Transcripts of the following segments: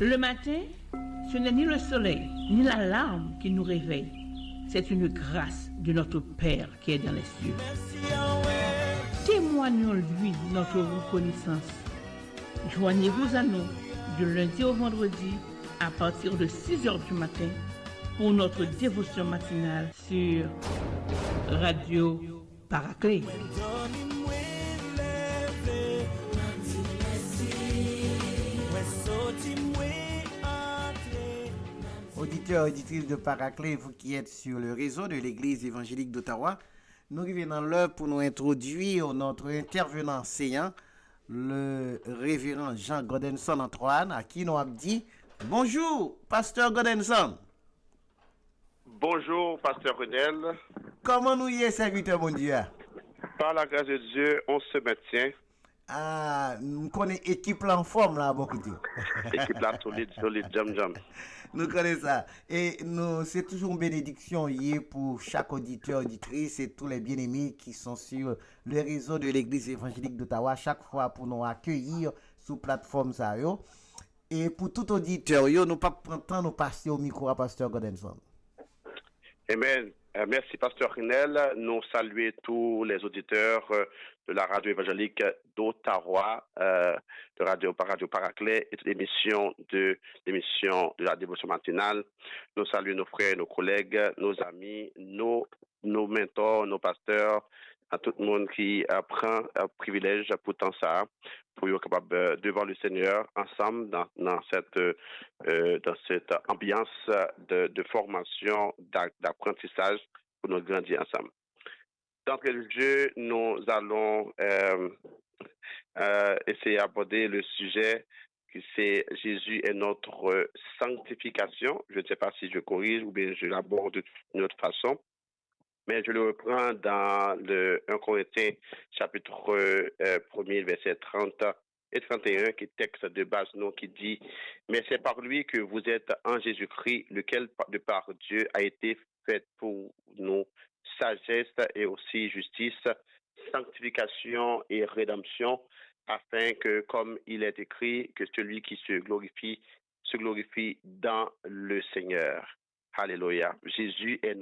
Le matin, ce n'est ni le soleil, ni l'alarme qui nous réveille. C'est une grâce de notre Père qui est dans les cieux. Témoignons-lui notre reconnaissance. Joignez-vous à nous du lundi au vendredi à partir de 6h du matin pour notre dévotion matinale sur Radio Paraclet. Auditeurs, auditrices de Paraclet, vous qui êtes sur le réseau de l'Église évangélique d'Ottawa, nous revenons dans l'heure pour nous introduire notre intervenant enseignant, le révérend Jean Godinson Antoine, à qui nous avons dit bonjour, pasteur Godinson. Bonjour, pasteur Renel. Comment nous y est, serviteur mon Dieu? Par la grâce de Dieu, on se maintient. Ah, nous connaissons l'équipe là en forme là, bon côté. Équipe là solide, jam. Nous connaissons ça. Et nous, c'est toujours une bénédiction hier pour chaque auditeur, auditrice et tous les bien-aimés qui sont sur le réseau de l'Église évangélique d'Ottawa, chaque fois pour nous accueillir sous plateforme ça. Et pour tout auditeur, nous pas prendre temps nous passer au micro à pasteur Godinson. Amen. Merci, pasteur Rinel. Nous saluons tous les auditeurs de la radio évangélique d'Ottawa, de Radio Paraclet et de l'émission de la dévotion matinale. Nous saluons nos frères, nos collègues, nos amis, nos mentors, nos pasteurs, à tout le monde qui prend un privilège pour tant ça, pour être capable devant le Seigneur ensemble dans cette ambiance de formation, d'apprentissage pour nous grandir ensemble. D'entrée de jeu, nous allons essayer d'aborder le sujet que c'est Jésus est notre sanctification. Je ne sais pas si je corrige ou bien je l'aborde d'une autre façon. Mais je le reprends dans le 1 Corinthiens chapitre 1er, verset 30 et 31, qui est texte de base, nous, qui dit « Mais c'est par lui que vous êtes en Jésus-Christ, lequel de par Dieu a été fait pour nous sagesse et aussi justice, sanctification et rédemption, afin que, comme il est écrit, que celui qui se glorifie dans le Seigneur. » Alléluia. Jésus est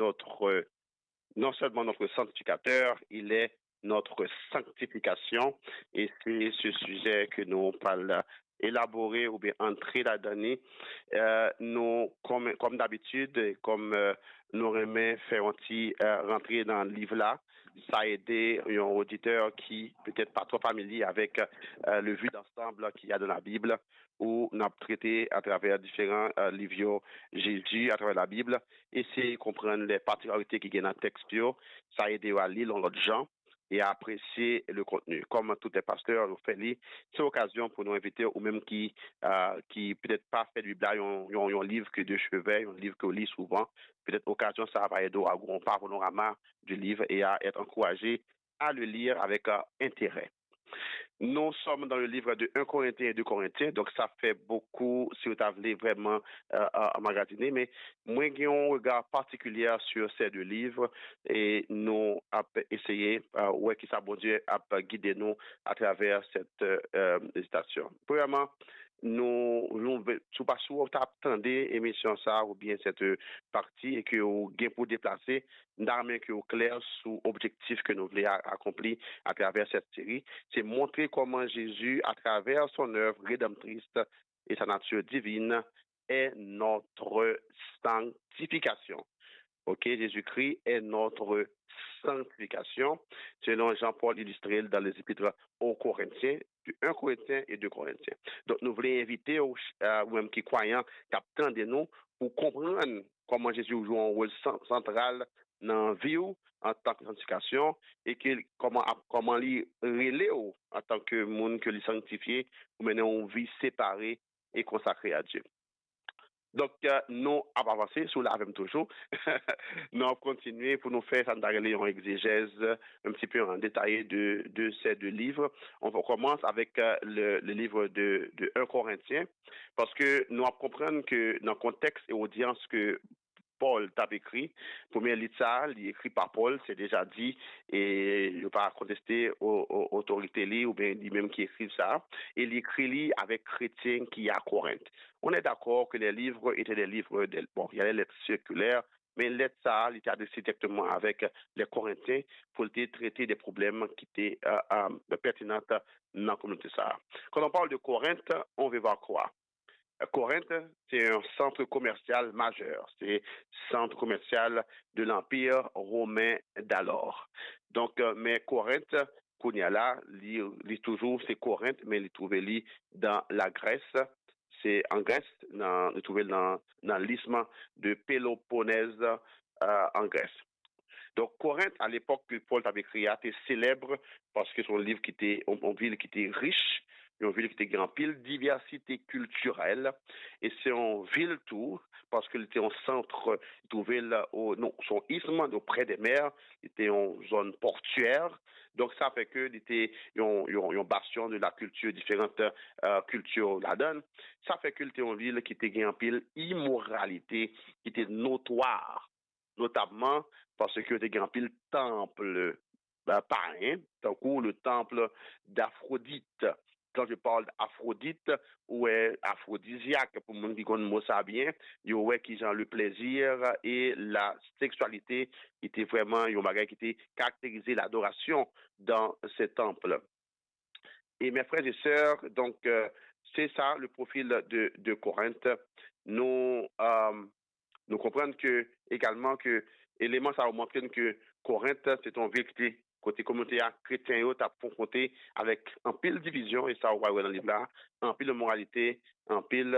non seulement notre sanctificateur, il est notre sanctification. Et c'est ce sujet que nous parlons élaborer ou bien entrer là-dedans. Nous, comme d'habitude, comme nous remet faire rentrer dans le livre là, ça a aidé un auditeur qui peut-être pas trop familier avec le vue d'ensemble qu'il y a dans la Bible, où nous avons traité à travers différents livres Jésus à travers la Bible, essayer de comprendre les particularités qui sont dans le texte, ça a aidé à lire l'autre gens et à apprécier le contenu. Comme tous les pasteurs nous font lire, c'est l'occasion pour nous inviter, ou même qui peut-être pas fait du Bible, un livre que de chevet, un livre que lit souvent, peut-être occasion ça va aider à un panorama du livre et à être encouragé à le lire avec intérêt. Nous sommes dans le livre de 1 Corinthiens et 2 Corinthiens, donc ça fait beaucoup, si vous avez vraiment emmagasiner, mais moi, j'ai un regard particulier sur ces deux livres et nous avons essayé, qui ça, bon Dieu, à guider nous à travers cette hésitation. Premièrement, nous pas souvent attendez émission ça ou bien cette partie et que vous gain pour déplacer d'armes que au clair sous objectif que nous voulons accomplir à travers cette série, c'est montrer comment Jésus à travers son œuvre rédemptrice et sa nature divine est notre sanctification. OK, Jésus-Christ est notre sanctification, selon Jean-Paul illustré dans les épîtres aux Corinthiens, du 1 Corinthiens et 2 Corinthiens. Donc, nous voulons inviter ou même qui croyants, qui attendent de nous, pour comprendre comment Jésus joue un rôle central dans la vie en tant que sanctification et comment lui relayer en tant que monde que lui sanctifié pour mener une vie séparée et consacrée à Dieu. Donc, nous avons avancé sur la même toujours. Nous avons continué pour nous faire une exégèse un petit peu en détail de ces deux livres. On commence avec le livre de 1 Corinthiens parce que nous allons comprendre que dans le contexte et audience que Paul t'a écrit. Premier livre ça, il est écrit par Paul, c'est déjà dit, et il ne va pas contester aux autorités ou bien lui-même qui écrit ça. Et il écrit avec chrétiens qui est à Corinthe. On est d'accord que les livres étaient des livres, bon, il y a les lettres circulaires, mais lettre ça, il était adressé directement avec les Corinthiens pour traiter des problèmes qui étaient pertinents dans la communauté ça. Quand on parle de Corinthe, on veut voir quoi? Corinthe, c'est un centre commercial majeur. C'est centre commercial de l'Empire romain d'alors. Donc, mais Corinthe, qu'on y a là, lit toujours, c'est Corinthe, mais il trouve dans la Grèce. C'est en Grèce, il trouve dans l'isthme de Péloponnèse en Grèce. Donc, Corinthe, à l'époque que Paul avait écrit, était célèbre parce que son livre qui était, une ville qui était riche, une ville qui était en pile diversité culturelle, et c'est une ville tout, parce qu'il était un centre, il trouvait son isthme auprès des mers, il était une zone portuaire, donc ça fait que il était un bastion de la culture, différentes cultures là-dedans. Ça fait qu'il était une ville qui était en pile immoralité, qui était notoire, notamment parce que il y a un pile temple païen, tant que le temple d'Aphrodite. Quand je parle d'Aphrodite, ou aphrodisiaque, pour moi qui connaît le mot ça bien, il y a qui ont le plaisir et la sexualité qui était vraiment un bagage qui était caractérisé l'adoration dans ce temple. Et mes frères et sœurs, donc c'est ça le profil de Corinthe. Nous comprenons que également que élément ça montre que Corinthe c'est une ville qui était côté communauté chrétien tu as confronté avec un pile division et ça on voit dans le livre là, un pile de moralité, un pile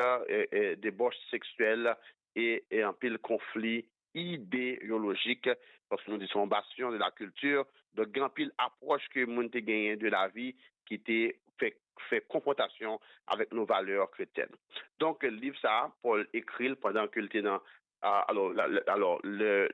débauche sexuelle et un pile conflit idéologique parce que nous disons bastion de la culture, donc grand pile approche que monde te gagné de la vie qui était fait confrontation avec nos valeurs chrétiennes. Donc le livre ça Paul écrit pendant qu'il était dans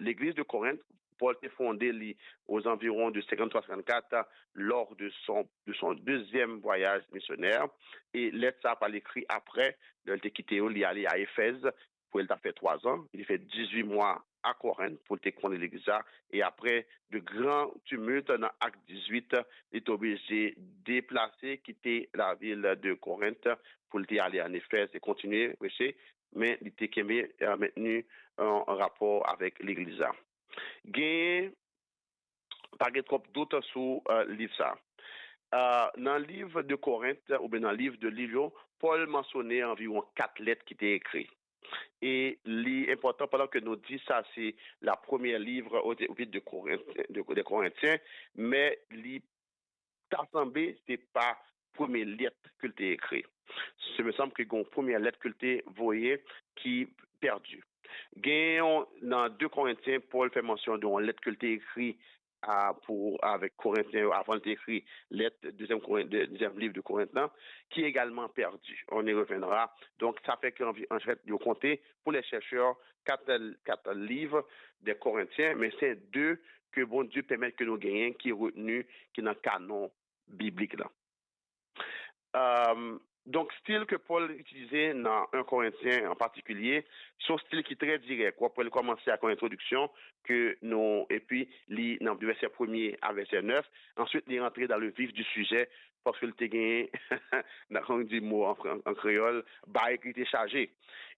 l'église de Corinthe, Paul s'est fondé aux environs de 53-54 lors de son deuxième voyage missionnaire. Et lettre ça par l'écrit après, il a quitté, il est allé à Éphèse, pour il a fait 3 ans. Il a fait 18 mois à Corinthe pour te connaître l'église. Et après de grands tumultes dans Acte 18, il est obligé de déplacer, quitter la ville de Corinthe pour aller en Éphèse et continuer à prêcher. Mais il était maintenu en rapport avec l'église. Il pas de trop d'autres sur le livre ça. Dans le livre de Corinthe, ou bien dans le livre de Livio, Paul mentionnait environ 4 lettres qui étaient écrites. Et l'important, pendant que nous disons ça, c'est la première livre au vide de Corinthiens, mais l'assemblée, ce n'est pas la première lettre que tu as écrite. Ce me semble que la première lettre que tu as voyée qui est perdue. Dans 2 Corinthiens, Paul fait mention d'une lettre que tu as écrite avec Corinthiens avant d'écrire lettre deuxième livre de Corinthiens qui est également perdu. On y reviendra. Donc ça fait qu'en fait de compter pour les chercheurs 4 livres des Corinthiens, mais c'est 2 que bon Dieu permet que nous gagnions qui est retenu qui est dans le canon biblique là. Donc, style que Paul utilisait dans 1 Corinthien en particulier, son style qui est très direct. Quoi, Paul commencer avec une introduction et puis, dans le verset 1er à verset 9. Ensuite, il est rentré dans le vif du sujet parce qu'il était gagné, on dit mot en créole, il était chargé.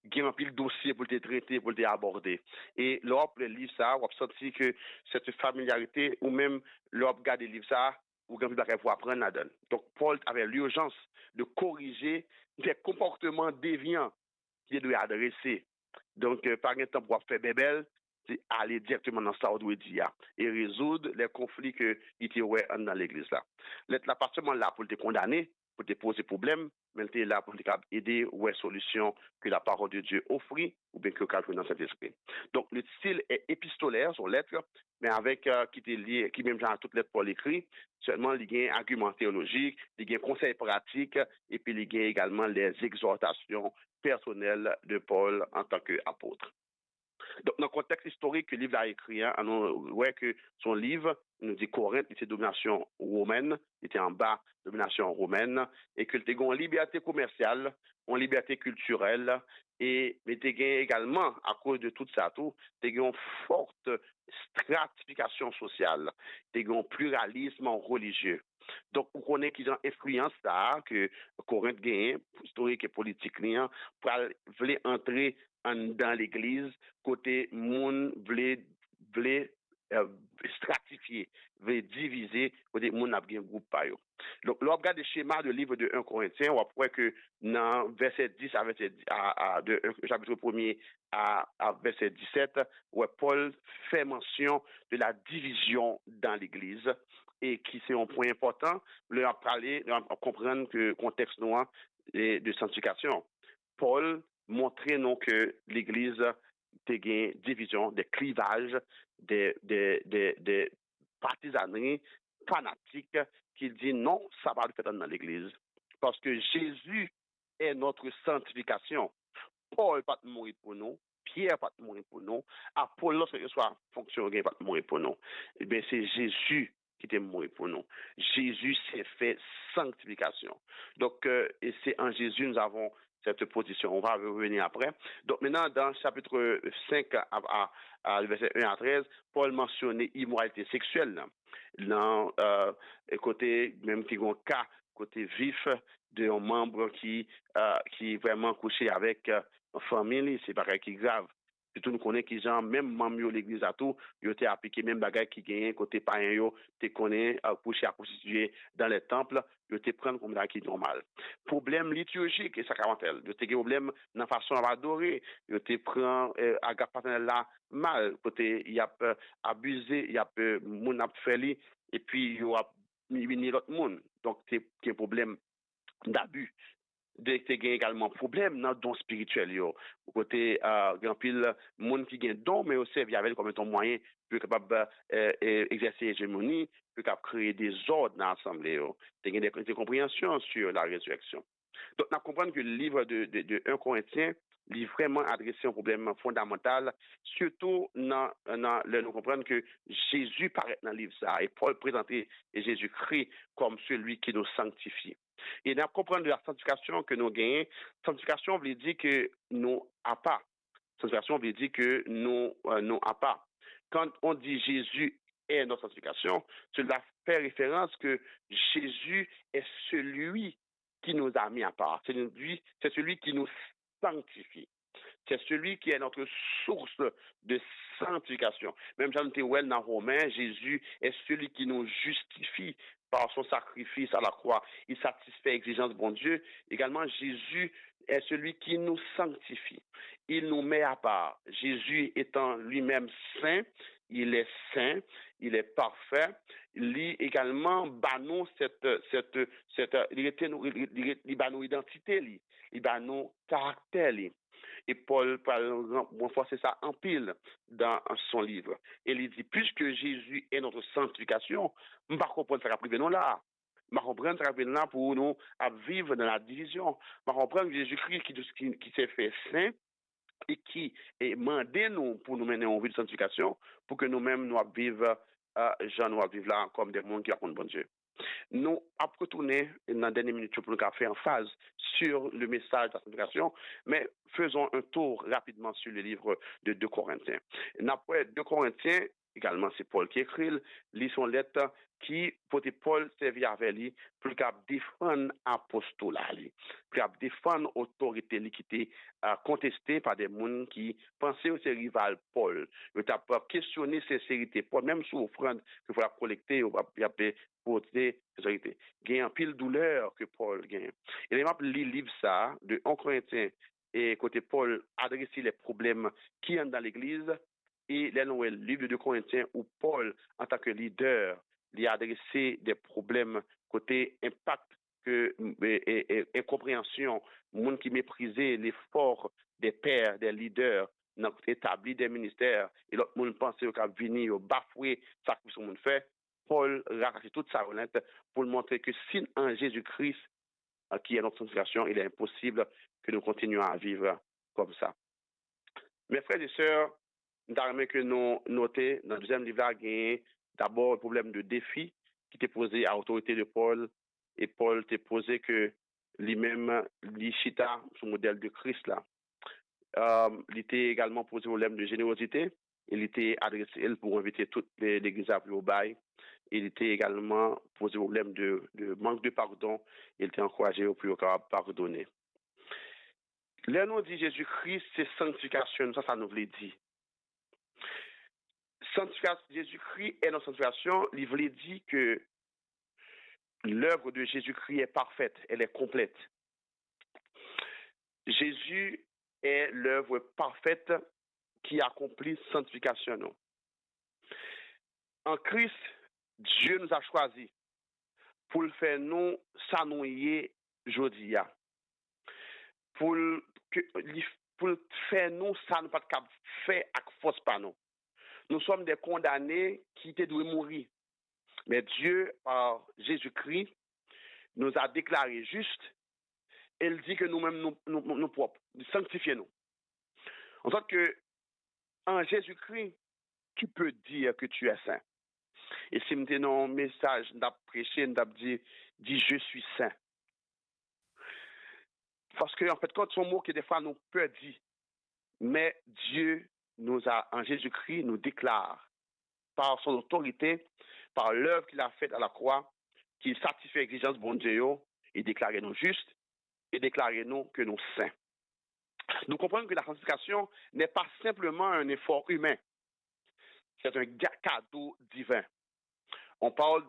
Il y a un pile dossier pour le traiter, pour le aborder. Et lors le livre ça, on a senti que cette familiarité, ou même lors de regarder le livre ça, ou quand vous allez apprendre là-dedans. Donc, Paul avait l'urgence de corriger des comportements déviants qu'il doit adresser. Donc, par exemple, pour faire bébel, c'est aller directement dans ça où il dit et résoudre les conflits qu'il y a dans l'église là. La partie là pour te condamner, pour te poser problème, mais il est là pour aider aux solutions que la parole de Dieu offre ou bien que le dans cet esprit. Donc, le style est épistolaire, son lettre, mais avec qui est lié, qui même genre toute lettre pour l'écrit, seulement il y a un argument théologique, il y a un conseil pratique, et puis il y a également les exhortations personnelles de Paul en tant qu'apôtre. Donc, dans le contexte historique que le livre a écrit, hein, on voit que son livre nous dit Corinthe était domination romaine, était en bas domination romaine, et que tu as une liberté commerciale, une liberté culturelle, mais tu as également, à cause de tout ça, tu as une forte stratification sociale, tu as un pluralisme religieux. Donc, on connaît qu'ils ont influence ça, que Corinthe gagne, historique et politique, pour voulait entrer dans l'église, côté moun voulait stratifier, voulait diviser, côté moun a bien groupe pa yo. Donc, là, on regarde le schéma de livre de 1 Corinthiens, on voit que dans verset 10 à verset 10, de chapitre 1er à verset 17, où Paul fait mention de la division dans l'église et qui c'est un point important, leur parler, leur comprendre que le contexte noir de sanctification. Paul montrait non que l'Église a une division, des clivages, des partisaneries fanatiques qui dit non, ça va le faire dans l'Église. Parce que Jésus est notre sanctification. Paul n'est pas mourir pour nous. Pierre n'est pas mourir pour nous. Apollos, que ce soit fonction, n'est pas mourir pour nous. Eh bien, c'est Jésus qui était mort pour nous. Jésus s'est fait sanctification. Donc, et c'est en Jésus nous avons cette position. On va revenir après. Donc, maintenant, dans le chapitre 5, à verset 1 à 13, Paul mentionnait immoralité sexuelle. Dans côté, même qui ont cas, côté vif d'un membre qui vraiment couché avec une famille, c'est pareil qui est grave. Surtout nous connaissons qui gens même membre de l'église à tout, ils ont appliqué même bagaille qui gagne côté païen yo, tu connais coucher à prostituer dans les temples, ils ont prendre comme ça qui est normal. Problème liturgique et sacramentel, ils ont problème dans la façon d'adorer, ils ont prend agape paternel là mal, côté il y a abusé, il y a moun a fait et puis il y a mis l'autre monde. Donc c'est un problème d'abus. Il y a également problème dans le don spirituel. Côté, il y a pile monde qui a un don, mais aussi il y avait comme un moyen pour capable exercer l'hégémonie, pour capable créer des ordres dans l'assemblée. Il y a des compréhensions sur la résurrection. Donc, on comprend que le livre de 1 Corinthiens est vraiment adressé à un problème fondamental, surtout nous comprenons que Jésus paraît dans le livre ça, et Paul présentait Jésus-Christ comme celui qui nous sanctifie. Et nous comprenons de la sanctification que nous gagnons. Sanctification veut dire que nous n'avons pas. Sanctification veut dire que nous n'avons pas. Quand on dit Jésus est notre sanctification, cela fait référence que Jésus est celui qui nous a mis à part. C'est celui qui nous sanctifie. C'est celui qui est notre source de sanctification. Même Jean Théouel dans Romains, Jésus est celui qui nous justifie par son sacrifice à la croix. Il satisfait l'exigence de bon Dieu. Également, Jésus est celui qui nous sanctifie. Il nous met à part. Jésus étant lui-même saint, il est saint, il est parfait. Il également banou il banou identité, il banou caractère. Et Paul, par exemple, c'est ça en pile dans son livre. Et il dit, puisque Jésus est notre sanctification, on ne va pas comprendre ça privé nous là. On va comprendre ça privé là pour nous à vivre dans la division. On va comprendre Jésus-Christ qui s'est fait saint et qui est mandé nous pour nous mener en vie de sanctification, pour que nous-mêmes nous vivons, nous vivons là comme des mondes qui racontent bon Dieu. Nous allons retourner dans la dernière minute pour nous faire en phase sur le message de la sanctification, mais faisons un tour rapidement sur le livre de 2 Corinthiens. Après 2 Corinthiens, également c'est Paul qui écrit, lit son lettre qui, pour Paul, servit avec lui pour défendre l'apostolat, pour défendre l'autorité qui était contestée par des gens qui pensaient que c'est rival Paul. Il a questionné sincérité Paul, même sous offrande qu'il faut collecter, il va porter sincérité. Il y a un pile douleur que Paul gagne. Et il m'a lu le livre ça, de 1 Corinthiens, et côté Paul adresser les problèmes qui sont dans l'Église, et le livre de Corinthiens où Paul, en tant que leader, lui a adressé des problèmes côté impact et incompréhension, monde qui méprisait l'effort des pères, des leaders, dans établi des ministères, et l'autre monde pensait qu'il venir bafouer ça que ce monde fait. Paul raconte toute sa honnête pour montrer que si en Jésus-Christ, qui est notre sanctification, il est impossible que nous continuions à vivre comme ça. Mes frères et sœurs, nous que nous noter dans le deuxième livre, il y a d'abord le problème de défi qui était posé à l'autorité de Paul. Et Paul t'a posé que lui-même, l'Ichita, son modèle de Christ là. Il était également posé le problème de générosité. Il était adressé pour inviter toute l'église à au bail. Il était également posé le problème de manque de pardon. Il était encouragé au plus capable pardonner. Là, nous dit Jésus-Christ, c'est sanctification. Ça nous veut dire. Jésus-Christ est notre sanctification. Il veut dire que l'œuvre de Jésus-Christ est parfaite. Elle est complète. Jésus est l'œuvre parfaite qui accomplit sanctification. En Christ, Dieu nous a choisis pour le faire nous s'annouiller aujourd'hui. Pour faire nous ça nous pas faire avec force par nous. Nous sommes des condamnés qui étaient dû mourir. Mais Dieu, par Jésus-Christ, nous a déclarés justes. Il dit que nous-mêmes, nous propres, sanctifiez nous. En sorte que, en Jésus-Christ, tu peux dire que tu es saint. Et si je dans un message, je prêché, je dis je suis saint. Parce que, en fait, quand c'est un mot que des fois nous peut dire, mais Dieu nous a, en Jésus-Christ, nous déclare par son autorité, par l'œuvre qu'il a faite à la croix, qu'il satisfait l'exigence de bon Dieu, et déclare nous justes, et déclare nous que nous saints. Nous comprenons que la sanctification n'est pas simplement un effort humain, c'est un cadeau divin. On parle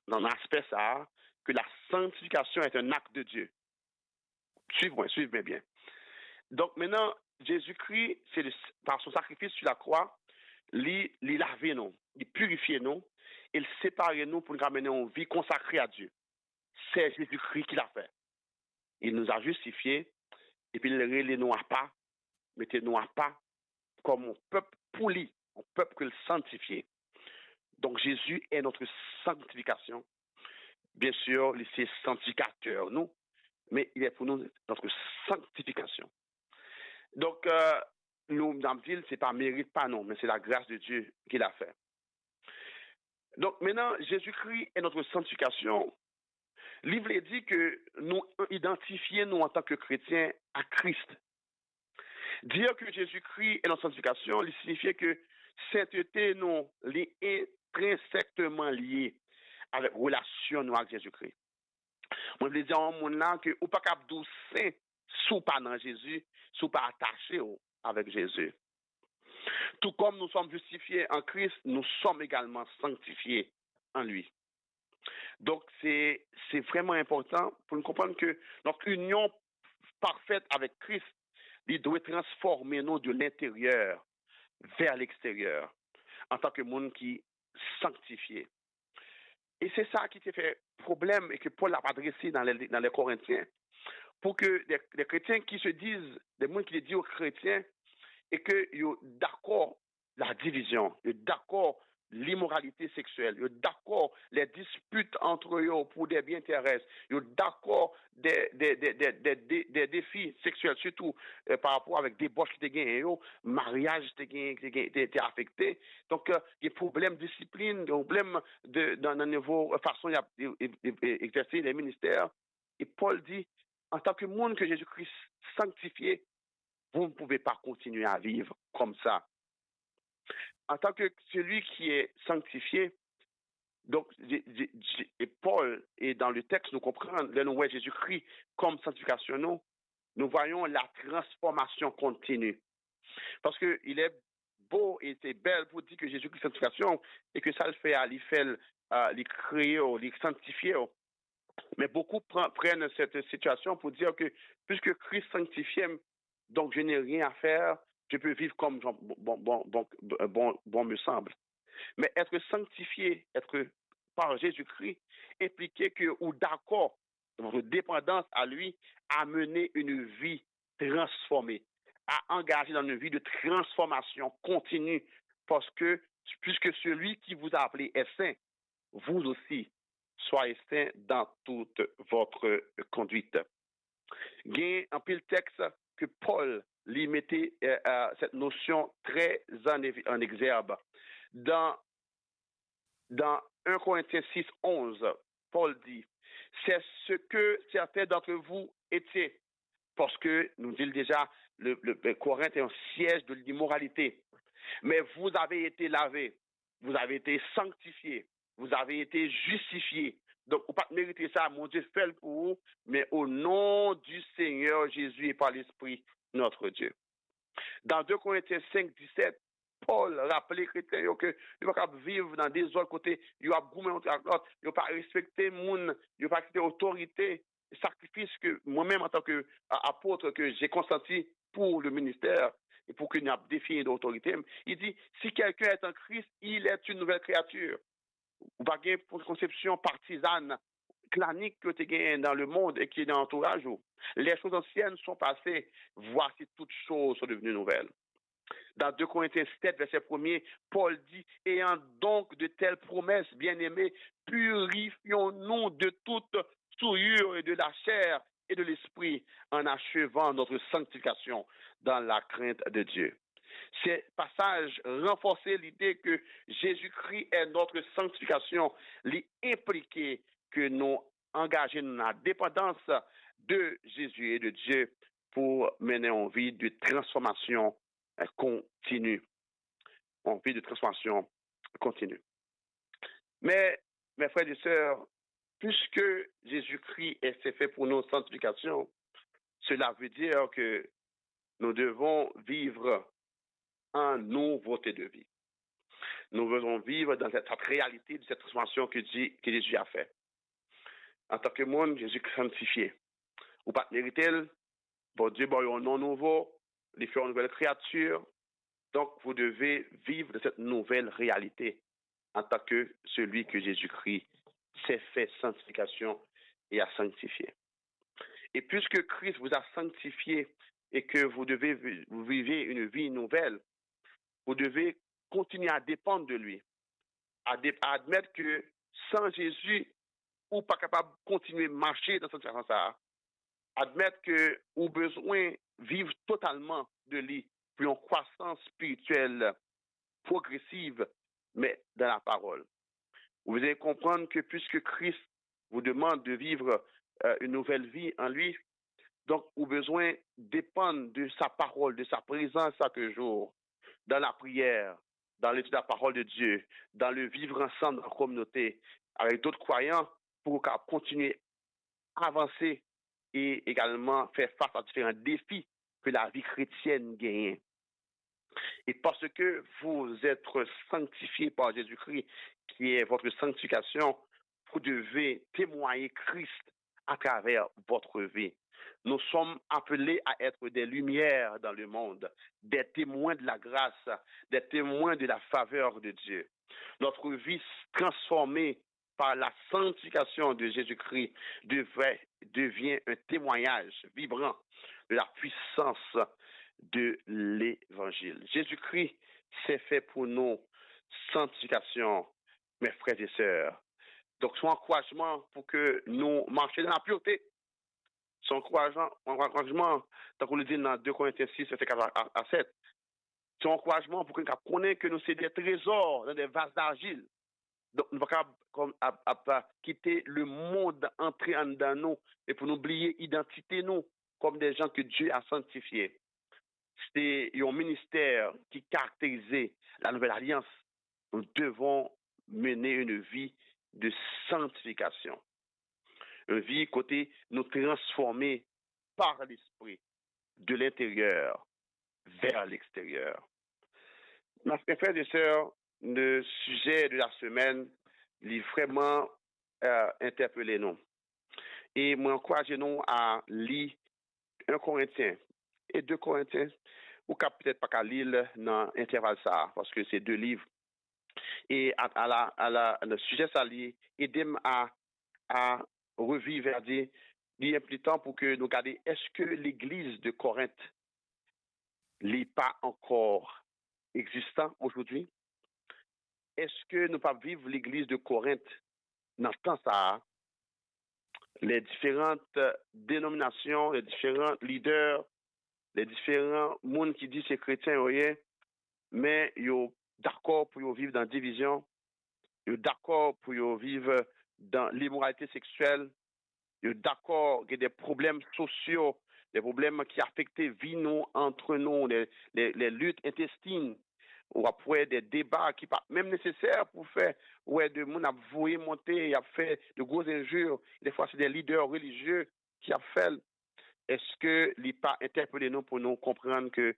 dans l'aspect ça, que la sanctification est un acte de Dieu. Suivez-moi bien. Donc maintenant, Jésus-Christ, par son sacrifice sur la croix, il lave nous, il purifie nous, il sépare nous pour nous ramener une vie consacrée à Dieu. C'est Jésus-Christ qui l'a fait. Il nous a justifiés, et puis il relève nous à pas, mettez-nous à pas, comme un peuple poli, un peuple que le sanctifié. Donc Jésus est notre sanctification. Bien sûr, il est sanctificateur, nous, mais il est pour nous notre sanctification. Donc, nous, dans le ville, ce n'est pas mérite, pas non, mais c'est la grâce de Dieu qu'il a fait. Donc, maintenant, Jésus-Christ est notre sanctification. L'Ivre dit que nous identifions nous en tant que chrétiens à Christ. Dire que Jésus-Christ est notre sanctification, il signifie que sainteté nous est intrinsèquement liée avec la relation avec Jésus-Christ. Moi, je veux dire à un monde là que ou pas capable de saint sous pas dans Jésus, sous pas attaché avec Jésus. Tout comme nous sommes justifiés en Christ, nous sommes également sanctifiés en lui. Donc, c'est vraiment important pour nous comprendre que notre union parfaite avec Christ, il doit transformer nous de l'intérieur vers l'extérieur en tant que monde qui sanctifié. Et c'est ça qui te fait problème et que Paul a adressé dans les Corinthiens. Pour que les chrétiens qui se disent, des gens qui le disent aux chrétiens, et que sont d'accord la division, ils sont d'accord l'immoralité sexuelle, ils sont d'accord les disputes entre eux pour des biens terrestres, ils sont d'accord des défis sexuels, surtout par rapport avec des débauches qui te gagné, mariage qui était affecté. Donc, il y a des problèmes de discipline, des problèmes dans un niveau façon d'exercer les ministères. Et Paul dit, en tant que monde que Jésus-Christ sanctifié, vous ne pouvez pas continuer à vivre comme ça. En tant que celui qui est sanctifié, donc et Paul, et dans le texte, nous comprenons, nous voyons Jésus-Christ comme sanctification, nous voyons la transformation continue. Parce qu'il est beau et c'est belle pour dire que Jésus-Christ est sanctification et que ça le fait à les créer, les sanctifier. Mais beaucoup prennent cette situation pour dire que puisque Christ sanctifie, donc je n'ai rien à faire, je peux vivre comme bon me semble. Mais être sanctifié, être par Jésus-Christ, impliquait que, ou d'accord, votre dépendance à lui, à mener une vie transformée, à engager dans une vie de transformation continue, parce que, puisque celui qui vous a appelé est saint, vous aussi, soyez saints dans toute votre conduite. Il y a un pile texte que Paul lui-même mettez cette notion très en exergue. Dans 1 Corinthiens 6, 11, Paul dit, c'est ce que certains d'entre vous étaient, parce que, nous dit déjà, le Corinthe est un siège de l'immoralité. Mais vous avez été lavés, vous avez été sanctifiés, vous avez été justifiés. Donc, vous ne pouvez pas mériter ça, mon Dieu fait pour vous, mais au nom du Seigneur Jésus et par l'Esprit, notre Dieu. Dans 2 Corinthiens 5, 17, Paul rappelait les chrétiens que ils ne peuvent pas vivre dans des autres côtés, ils ont goûté l'autre, ils n'ont pas respecté le monde, ils n'ont pas accepté l'autorité, le sacrifice que moi-même en tant qu'apôtre que j'ai consenti pour le ministère et pour qu'il n'y ait défini d'autorité. Il dit, si quelqu'un est en Christ, il est une nouvelle créature. Ou pas une conception partisane, clanique que tu as dans le monde et qui est dans l'entourage. Les choses anciennes sont passées, voici toutes choses sont devenues nouvelles. Dans 2 Corinthiens 7, verset 1er, Paul dit, ayant donc de telles promesses, bien-aimés, purifions-nous de toute souillure et de la chair et de l'esprit en achevant notre sanctification dans la crainte de Dieu. Ces passages renforçaient l'idée que Jésus-Christ est notre sanctification, l'impliquer que nous engageons dans la dépendance de Jésus et de Dieu pour mener une vie de transformation continue. Une vie de transformation continue. Mais, mes frères et sœurs, puisque Jésus-Christ s'est fait pour nos sanctifications, cela veut dire que nous devons vivre en nouveauté de vie. Nous devons vivre dans cette réalité de cette transformation que Jésus a fait. En tant que monde, Jésus sanctifié. Ou pas mériter, bon Dieu, bon, un nom nouveau, les faire une nouvelle créature. Donc, vous devez vivre de cette nouvelle réalité en tant que celui que Jésus-Christ s'est fait sanctification et a sanctifié. Et puisque Christ vous a sanctifié et que vous vivez une vie nouvelle, vous devez continuer à dépendre de lui, à admettre que sans Jésus, vous n'êtes pas capable de continuer à marcher dans cette façon-là. Admettre que vous avez besoin de vivre totalement de lui pour une croissance spirituelle progressive, mais dans la parole. Vous allez comprendre que puisque Christ vous demande de vivre une nouvelle vie en lui, donc vous avez besoin de dépendre de sa parole, de sa présence chaque jour, dans la prière, dans l'étude de la parole de Dieu, dans le vivre ensemble en communauté, avec d'autres croyants, pour continuer à avancer et également faire face à différents défis que la vie chrétienne gagne. Et parce que vous êtes sanctifiés par Jésus-Christ, qui est votre sanctification, vous devez témoigner Christ à travers votre vie. Nous sommes appelés à être des lumières dans le monde, des témoins de la grâce, des témoins de la faveur de Dieu. Notre vie transformée par la sanctification de Jésus-Christ devient un témoignage vibrant de la puissance de l'Évangile. Jésus-Christ s'est fait pour nous sanctification, mes frères et sœurs. Donc, son encouragement pour que nous marchions dans la pureté, son encouragement, tant qu'on le dit dans 2 Corinthiens 6, verset 4 à 7, son encouragement pour que nous connaissions que nous sommes des trésors dans des vases d'argile. Donc, nous ne pouvons pas quitter le monde, entrer en dedans nous, et pour nous oublier l'identité nous, comme des gens que Dieu a sanctifiés. C'est un ministère qui caractérisait la nouvelle alliance. Nous devons mener une vie de sanctification. Une vie côté nous transformer par l'esprit de l'intérieur vers l'extérieur. Mes frères et sœurs, le sujet de la semaine est vraiment interpellé nous. Et moi, encourageons-nous à lire 1 Corinthiens et 2 Corinthiens, ou peut-être pas qu'à lire dans l'intervalle ça, parce que c'est 2 livres. Et le sujet ça lit, aidez-moi à revivre, à dire, il plus temps pour que nous regardions, est-ce que l'église de Corinthe n'est pas encore existante aujourd'hui? Est-ce que nous pas vivre l'église de Corinthe dans ce temps ça? Les différentes dénominations, les différents leaders les différents mondes qui disent c'est chrétien, rien, mais ils sont d'accord pour vivre dans la division, ils sont d'accord pour vivre dans l'immoralité sexuelle, ils sont d'accord qu'il y a des problèmes sociaux, des problèmes qui affectent la vie nous, entre nous, les luttes intestines, ou après des débats qui pas même nécessaires pour faire, ouais, de monde a voué monter, il a fait de grosses injures, des fois c'est des leaders religieux qui a fait. Est-ce que il pas interpellé nous pour nous comprendre que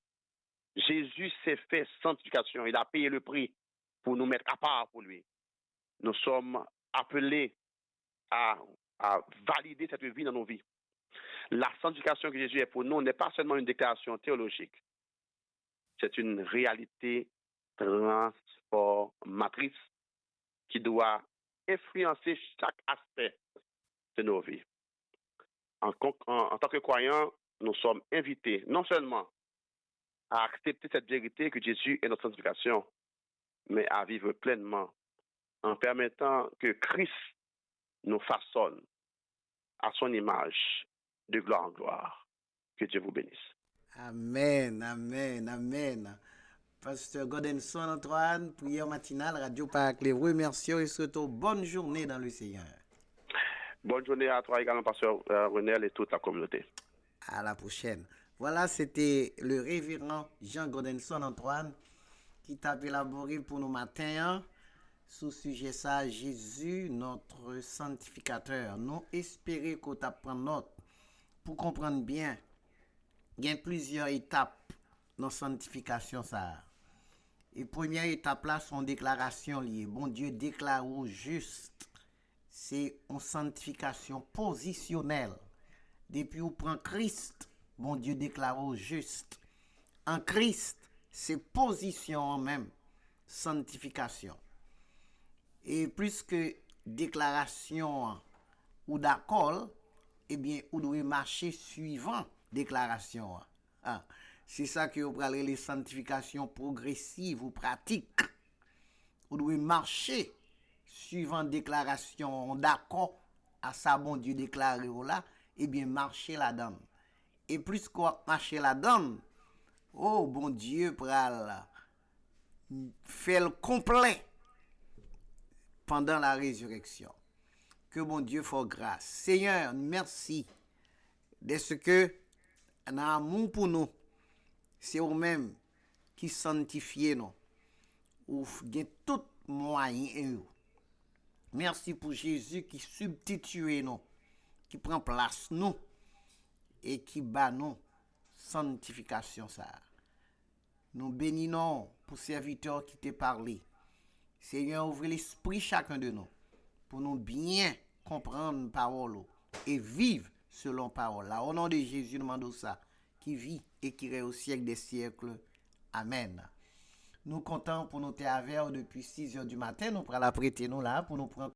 Jésus s'est fait sanctification, il a payé le prix pour nous mettre à part pour lui. Nous sommes appelés à, à valider cette vie dans nos vies. La sanctification que Jésus est pour nous n'est pas seulement une déclaration théologique, c'est une réalité transformatrice qui doit influencer chaque aspect de nos vies. En tant que croyants, nous sommes invités non seulement à accepter cette vérité que Jésus est notre sanctification, mais à vivre pleinement en permettant que Christ nous façonne à son image de gloire en gloire. Que Dieu vous bénisse. Amen, amen, amen. Pasteur Godinson Antoine, prière matinale, Radio Paraclet. Remercions et surtout bonne journée dans le Seigneur. Bonne journée à toi également, Pasteur Renel et toute la communauté. À la prochaine. Voilà, c'était le révérend Jean Godinson Antoine qui t'a élaboré pour nous matin sous sujet ça, Jésus, notre sanctificateur. Nous espérons qu'on t'apprend note pour comprendre bien. Il y a plusieurs étapes dans la sanctification ça. Et première étape là, son déclaration liée. Bon Dieu déclare au juste. C'est une sanctification positionnelle. Depuis où prend Christ, bon Dieu déclare au juste. En Christ, c'est position en même, sanctification. Et plus que déclaration ou d'accord, eh bien, vous devez marcher suivant déclaration. Ah, c'est ça que vous parlez les sanctifications progressives ou pratiques. Vous devez marcher suivant déclaration d'accord à ça, bon Dieu déclaré là, eh bien, marcher là-dedans. Et plus qu'on marcher là-dedans, oh, bon Dieu, pral fait le complet pendant la résurrection. Que bon Dieu fasse grâce. Seigneur, merci de ce que, en amour pour nous, c'est vous-même qui sanctifiez nous, ou gain tout moyen. Merci pour Jésus qui substitue nous, qui prend place nous, et qui bat nous sanctification ça. Nous bénissons pour serviteurs qui t'ont parlé. Seigneur, ouvre l'esprit chacun de nous pour nous bien comprendre parole et vivre selon parole. Au nom de Jésus, nous demandons ça, qui vit et qui règne au siècle des siècles. Amen. Nous comptons pour nous avec depuis 6 heures du matin. Nous prenons la prêter nous là pour nous prendre